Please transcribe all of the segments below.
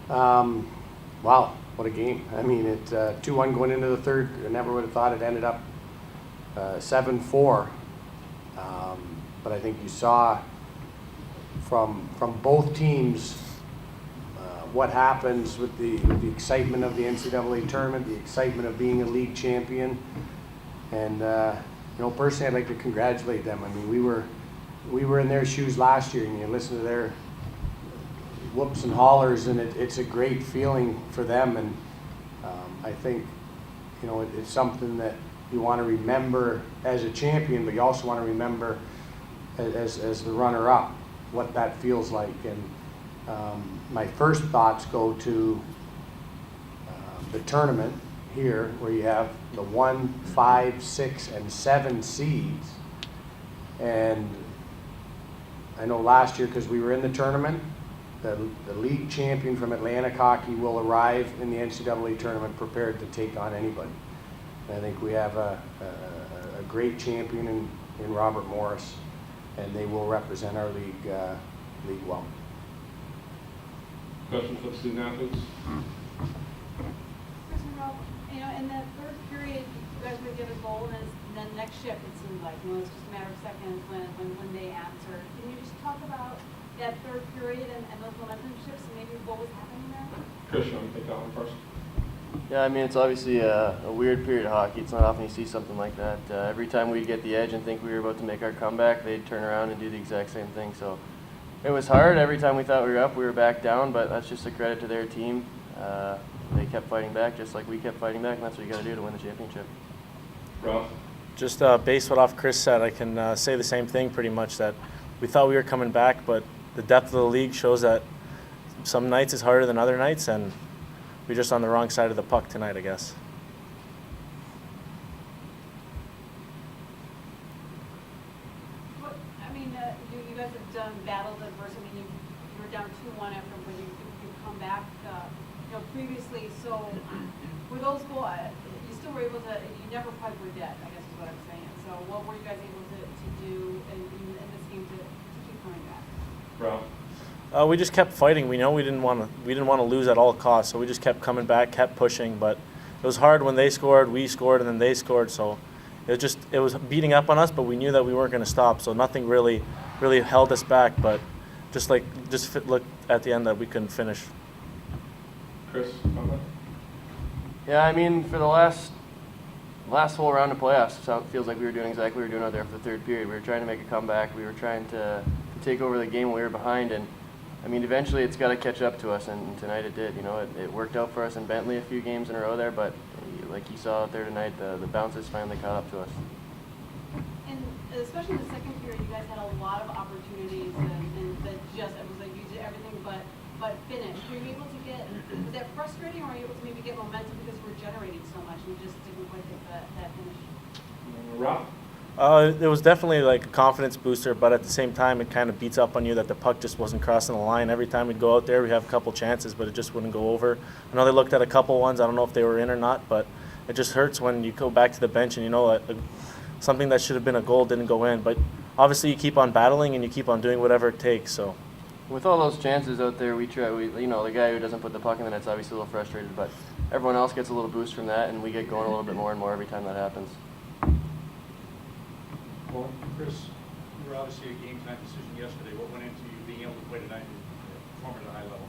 Wow, what a game. I mean, it 2-1 going into the third. I never would have thought it ended up 7-4. But I think you saw from both teams what happens with the excitement of the NCAA tournament, the excitement of being a league champion. And personally, I'd like to congratulate them. I mean, we were in their shoes last year, and you listen to their whoops and hollers, and it's a great feeling for them. And I think it's something that you want to remember as a champion, but you also want to remember as the runner-up what that feels like. And my first thoughts go to the tournament here, where you have the 1, 5, 6, and 7 seeds. And I know last year, because we were in the tournament, the league champion from Atlantic Hockey will arrive in the NCAA tournament prepared to take on anybody. And I think we have a great champion in Robert Morris, and they will represent our league well. Questions for the student athletes? Chris and Rob, in the third period, you guys would get a goal, and then next shift, it seemed like, it's just a matter of seconds when they answered. Can you just talk about that third period and those momentum shifts and maybe what was happening there? Chris, you want to take that one first? Yeah, I mean, it's obviously a weird period of hockey. It's not often you see something like that. Every time we'd get the edge and think we were about to make our comeback, they'd turn around and do the exact same thing. So it was hard. Every time we thought we were up, we were back down, but that's just a credit to their team. They kept fighting back just like we kept fighting back, and that's what you got to do to win the championship. Ralph? Just based what off Chris said, I can say the same thing pretty much, that we thought we were coming back, but the depth of the league shows that some nights is harder than other nights, and we're just on the wrong side of the puck tonight, I guess. You guys have battled adversity. I mean, you were down 2-1 after when you come back, previously. So were those goals, you still were able to, you never quite were dead, I guess is what I'm saying. So what were you guys able to do in this game to keep coming back? Ralph? We just kept fighting. We know we didn't want to lose at all costs, so we just kept coming back, kept pushing. But it was hard when they scored, we scored, and then they scored. So it was beating up on us, but we knew that we weren't going to stop. So nothing really held us back. But just look at the end that we couldn't finish. Chris, comment? Yeah, I mean, for the last whole round of playoffs, so it feels like we were doing exactly what we were doing out there for the third period. We were trying to make a comeback. We were trying to take over the game when we were behind, and I mean, eventually it's got to catch up to us, and tonight it did. It worked out for us in Bentley a few games in a row there, but like you saw out there tonight, the bounces finally caught up to us. And especially in the second period, you guys had a lot of opportunities, and it was like you did everything but finish. Were you able to was that frustrating, or were you able to maybe get momentum because we're generating so much and you just didn't quite get that finish? Ralph? It was definitely like a confidence booster, but at the same time, it kind of beats up on you that the puck just wasn't crossing the line. Every time we'd go out there, we'd have a couple chances, but it just wouldn't go over. I know they looked at a couple ones. I don't know if they were in or not, but it just hurts when you go back to the bench and you know that something that should have been a goal didn't go in. But obviously, you keep on battling and you keep on doing whatever it takes. So, with all those chances out there, we try. The guy who doesn't put the puck in the net's obviously a little frustrated, but everyone else gets a little boost from that, and we get going a little bit more and more every time that happens. Well, Chris, you were obviously a game-time decision yesterday. What went into you being able to play tonight and perform at a high level?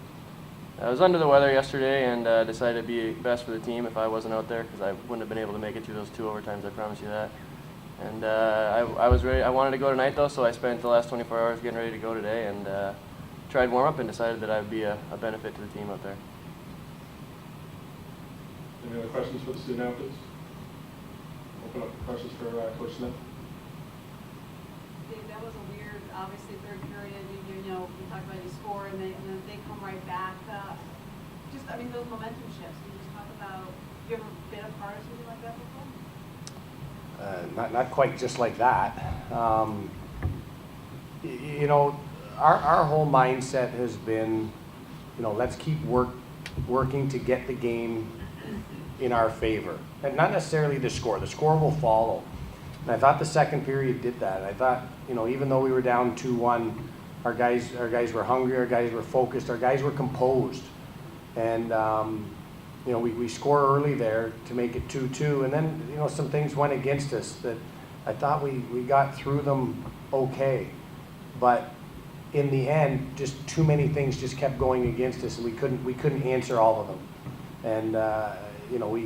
I was under the weather yesterday and decided it'd be best for the team if I wasn't out there, because I wouldn't have been able to make it through those 2 overtimes, I promise you that. And I was ready. I wanted to go tonight, though, so I spent the last 24 hours getting ready to go today and tried warm-up and decided that I would be a benefit to the team out there. Any other questions for the student athletes? Open up the questions for Coach Smith. Dave, that was a weird, obviously, third period. You talked about you score and then they come right back. Those momentum shifts. Can you just talk about, have you ever been a part of something like that before? Not quite just like that. Our whole mindset has been, let's keep working to get the game in our favor, and not necessarily the score. The score will follow. And I thought the second period did that. I thought, even though we were down 2-1, our guys were hungry, our guys were focused, our guys were composed. And, you know, we score early there to make it 2-2, and then, you know, some things went against us that I thought we got through them okay. But in the end, just too many things just kept going against us, and we couldn't answer all of them. And, you know,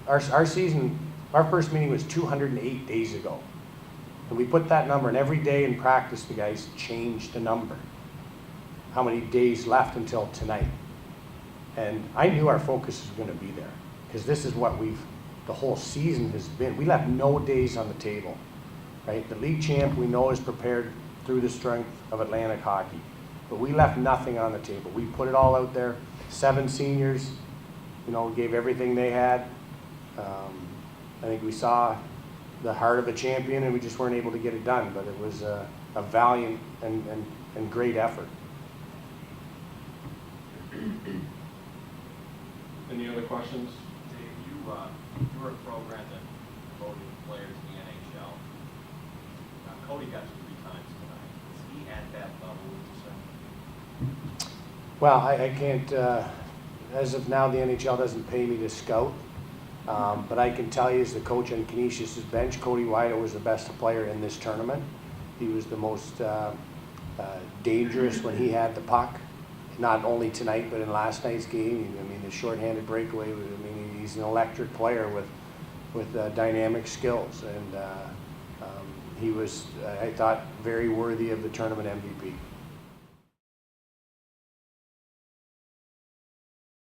our season, our first meeting was 208 days ago. And we put that number, and every day in practice, the guys changed the number. How many days left until tonight? And I knew our focus was gonna be there, because this is what the whole season has been. We left no days on the table, right? The league champ we know is prepared through the strength of Atlantic hockey, but we left nothing on the table. We put it all out there. 7 seniors, you know, gave everything they had. I think we saw the heart of a champion, and we just weren't able to get it done, but it was a valiant and great effort. Any other questions? Dave, you were a program that voted players in the NHL. Cody got you 3 times tonight. Is he at that level, would you say? Well, I can't, as of now, the NHL doesn't pay me to scout. But I can tell you, as the coach on Canisius' bench, Cody Wido was the best player in this tournament. He was the most dangerous when he had the puck, not only tonight, but in last night's game. I mean, the shorthanded breakaway, he's an electric player with dynamic skills. And he was, I thought, very worthy of the tournament MVP.